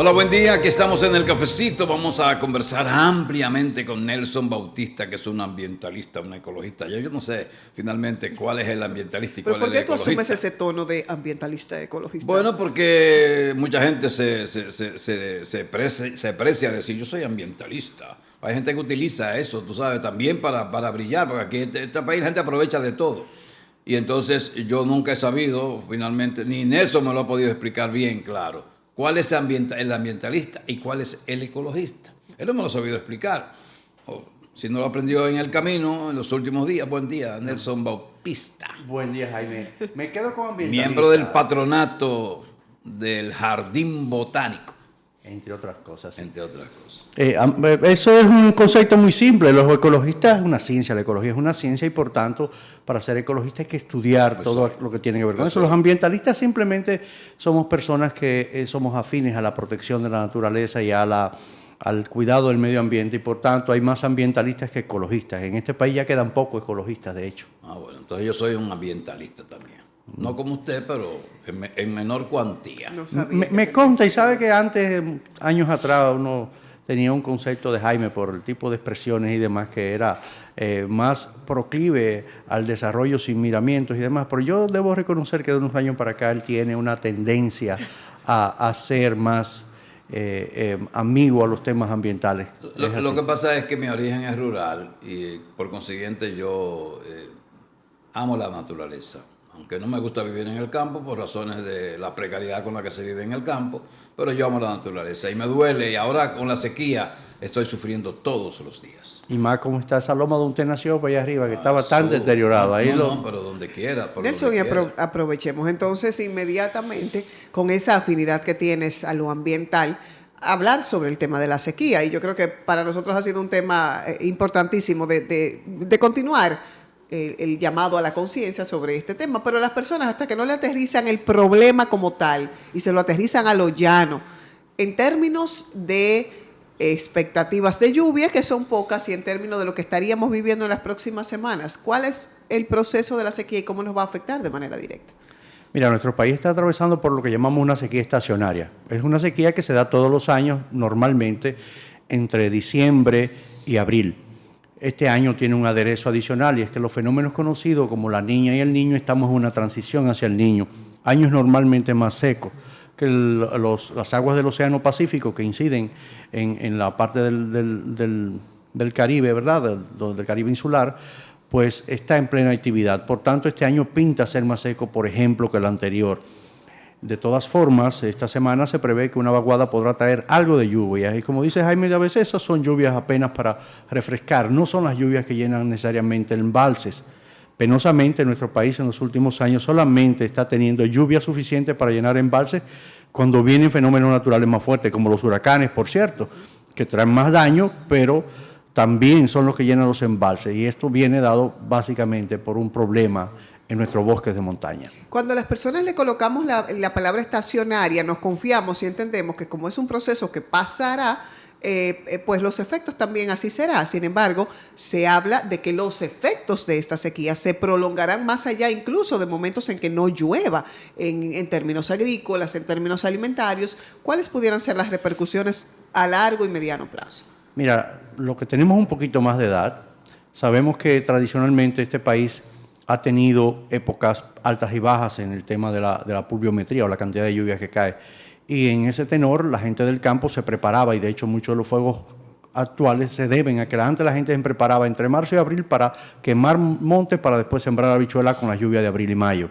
Hola, buen día. Aquí estamos en el cafecito. Vamos a conversar ampliamente con Nelson Bautista, que es un ambientalista, un ecologista. Yo no sé finalmente cuál es el ambientalista y ¿Pero cuál por es el qué tú ecologista. asumes ese tono de ambientalista ecologista? Bueno, porque mucha gente se precia a decir yo soy ambientalista. Hay gente que utiliza eso, tú sabes, también para brillar, porque aquí en este país la gente aprovecha de todo. Y entonces yo nunca he sabido, finalmente, ni Nelson me lo ha podido explicar bien claro, cuál es el ambientalista y cuál es el ecologista. Él no me lo ha sabido explicar. O, si no lo aprendió en el camino, en los últimos días. Buen día, Nelson Bautista. Buen día, Jaime. Me quedo con ambientalista. Miembro del patronato del Jardín Botánico. Entre otras cosas. Entre otras cosas. Eso es un concepto muy simple. Los ecologistas es una ciencia, la ecología es una ciencia y por tanto, para ser ecologista hay que estudiar todo lo que tiene que ver con eso. Los ambientalistas simplemente somos personas que somos afines a la protección de la naturaleza y al cuidado del medio ambiente y por tanto hay más ambientalistas que ecologistas. En este país ya quedan pocos ecologistas, de hecho. Ah, bueno, entonces yo soy un ambientalista también. No como usted, pero en menor cuantía. No Me consta y sabe que antes, años atrás, uno tenía un concepto de Jaime por el tipo de expresiones y demás que era más proclive al desarrollo sin miramientos y demás, pero yo debo reconocer que de unos años para acá él tiene una tendencia a ser más amigo a los temas ambientales. Lo que pasa es que mi origen es rural y por consiguiente yo amo la naturaleza. Aunque no me gusta vivir en el campo por razones de la precariedad con la que se vive en el campo, pero yo amo la naturaleza y me duele y ahora con la sequía estoy sufriendo todos los días. Y más como está esa loma donde usted nació para allá arriba, que estaba tan deteriorado. Ahí no, pero donde quiera. Nelson, y aprovechemos entonces inmediatamente con esa afinidad que tienes a lo ambiental, hablar sobre el tema de la sequía. Y yo creo que para nosotros ha sido un tema importantísimo de continuar el llamado a la conciencia sobre este tema, pero las personas hasta que no le aterrizan el problema como tal y se lo aterrizan a lo llano, en términos de expectativas de lluvia, que son pocas, y en términos de lo que estaríamos viviendo en las próximas semanas, ¿cuál es el proceso de la sequía y cómo nos va a afectar de manera directa? Mira, nuestro país está atravesando por lo que llamamos una sequía estacionaria. Es una sequía que se da todos los años, normalmente entre diciembre y abril. Este año tiene un aderezo adicional y es que los fenómenos conocidos como la niña y el niño estamos en una transición hacia el niño. Años normalmente más secos que las aguas del Océano Pacífico que inciden en la parte del Caribe, ¿verdad? Del Caribe insular, pues está en plena actividad. Por tanto, este año pinta ser más seco, por ejemplo, que el anterior. De todas formas, esta semana se prevé que una vaguada podrá traer algo de lluvia. Y como dice Jaime, a veces esas son lluvias apenas para refrescar, no son las lluvias que llenan necesariamente embalses. Penosamente, nuestro país en los últimos años solamente está teniendo lluvia suficiente para llenar embalses cuando vienen fenómenos naturales más fuertes, como los huracanes, por cierto, que traen más daño, pero también son los que llenan los embalses. Y esto viene dado básicamente por un problema en nuestros bosques de montaña. Cuando a las personas le colocamos la palabra estacionaria, nos confiamos y entendemos que como es un proceso que pasará, pues los efectos también así será. Sin embargo, se habla de que los efectos de esta sequía se prolongarán más allá incluso de momentos en que no llueva, en términos agrícolas, en términos alimentarios. ¿Cuáles pudieran ser las repercusiones a largo y mediano plazo? Mira, lo que tenemos un poquito más de edad, sabemos que tradicionalmente este país ha tenido épocas altas y bajas en el tema de la pluviometría o la cantidad de lluvias que cae. Y en ese tenor la gente del campo se preparaba y de hecho muchos de los fuegos actuales se deben a que antes la gente se preparaba entre marzo y abril para quemar montes para después sembrar habichuelas con la lluvia de abril y mayo.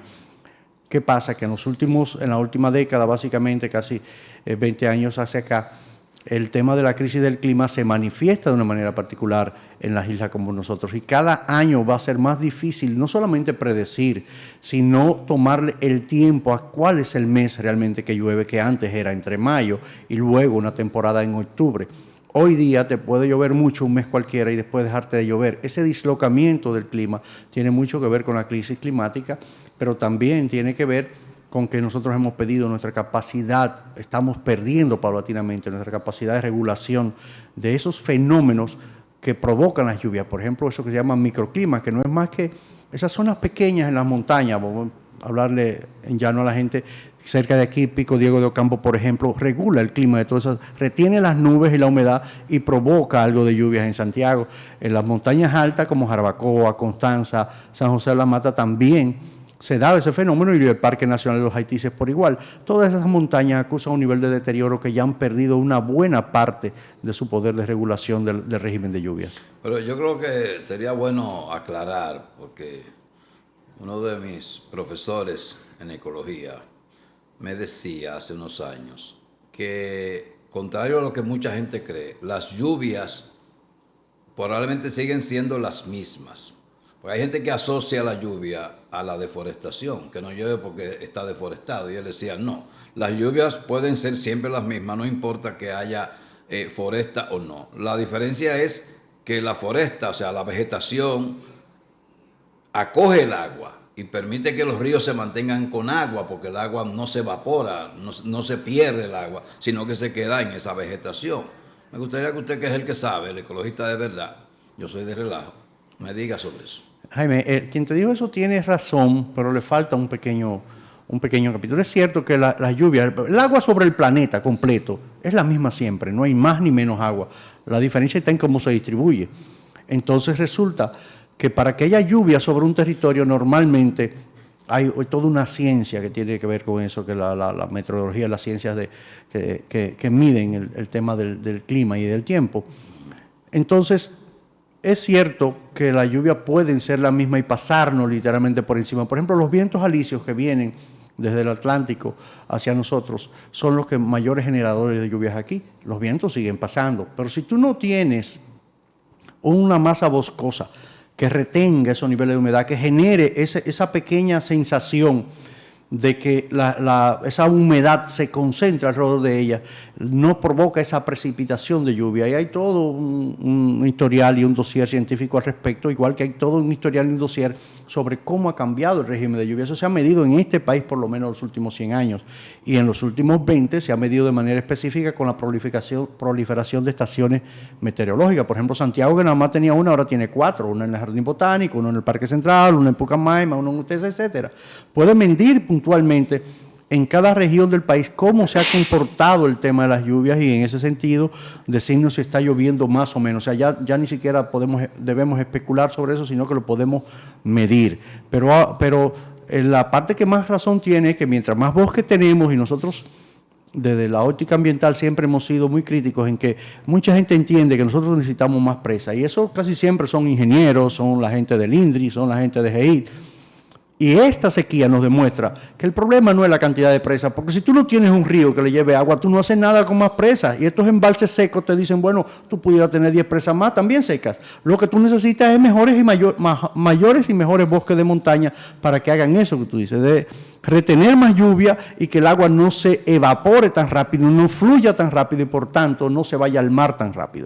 ¿Qué pasa? Que en la última década, básicamente casi 20 años hacia acá, el tema de la crisis del clima se manifiesta de una manera particular en las islas como nosotros y cada año va a ser más difícil no solamente predecir, sino tomarle el tiempo a cuál es el mes realmente que llueve, que antes era entre mayo y luego una temporada en octubre. Hoy día te puede llover mucho un mes cualquiera y después dejarte de llover. Ese dislocamiento del clima tiene mucho que ver con la crisis climática, pero también tiene que ver con que nosotros hemos pedido nuestra capacidad, estamos perdiendo paulatinamente nuestra capacidad de regulación de esos fenómenos que provocan las lluvias. Por ejemplo, eso que se llaman microclimas, que no es más que esas zonas pequeñas en las montañas, hablarle en llano a la gente, cerca de aquí, Pico Diego de Ocampo, por ejemplo, regula el clima de todas esas, retiene las nubes y la humedad y provoca algo de lluvias en Santiago. En las montañas altas como Jarabacoa, Constanza, San José de la Mata también se da ese fenómeno, y el Parque Nacional de los Haitises por igual. Todas esas montañas acusan un nivel de deterioro que ya han perdido una buena parte de su poder de regulación del régimen de lluvias. Pero yo creo que sería bueno aclarar, porque uno de mis profesores en ecología me decía hace unos años que, contrario a lo que mucha gente cree, las lluvias probablemente siguen siendo las mismas. Porque hay gente que asocia la lluvia a la deforestación, que no llueve porque está deforestado. Y él decía, no, las lluvias pueden ser siempre las mismas, no importa que haya foresta o no. La diferencia es que la foresta, o sea, la vegetación, acoge el agua y permite que los ríos se mantengan con agua, porque el agua no se evapora, no se pierde el agua, sino que se queda en esa vegetación. Me gustaría que usted, que es el que sabe, el ecologista de verdad, yo soy de relajo, me diga sobre eso. Jaime, quien te dijo eso tiene razón, pero le falta un pequeño capítulo. Es cierto que las lluvias, el agua sobre el planeta completo es la misma siempre, no hay más ni menos agua. La diferencia está en cómo se distribuye. Entonces resulta que para que haya lluvia sobre un territorio normalmente hay toda una ciencia que tiene que ver con eso, que la meteorología, las ciencias que miden el tema del clima y del tiempo. Entonces, es cierto que la lluvia pueden ser la misma y pasarnos literalmente por encima. Por ejemplo, los vientos alisios que vienen desde el Atlántico hacia nosotros son los que mayores generadores de lluvias aquí. Los vientos siguen pasando, pero si tú no tienes una masa boscosa que retenga esos niveles de humedad, que genere esa pequeña sensación de que esa humedad se concentra alrededor de ella, no provoca esa precipitación de lluvia. Y hay todo un historial y un dossier científico al respecto, igual que hay todo un historial y un dossier sobre cómo ha cambiado el régimen de lluvia. Eso se ha medido en este país por lo menos en los últimos 100 años. Y en los últimos 20 se ha medido de manera específica con la proliferación de estaciones meteorológicas. Por ejemplo, Santiago, que nada más tenía una, ahora tiene 4. Una en el Jardín Botánico, una en el Parque Central, una en Pucamaima, una en UTES, etcétera. Puede medir puntualmente en cada región del país cómo se ha comportado el tema de las lluvias y en ese sentido decirnos si está lloviendo más o menos. O sea, ya ni siquiera debemos especular sobre eso, sino que lo podemos medir. Pero la parte que más razón tiene es que mientras más bosque tenemos, y nosotros desde la óptica ambiental siempre hemos sido muy críticos en que mucha gente entiende que nosotros necesitamos más presas, y eso casi siempre son ingenieros, son la gente del INDRI, son la gente de GEIT. Y esta sequía nos demuestra que el problema no es la cantidad de presas, porque si tú no tienes un río que le lleve agua, tú no haces nada con más presas. Y estos embalses secos te dicen, bueno, tú pudieras tener 10 presas más, también secas. Lo que tú necesitas es mayores y mejores bosques de montaña para que hagan eso que tú dices, de retener más lluvia y que el agua no se evapore tan rápido, no fluya tan rápido y por tanto no se vaya al mar tan rápido.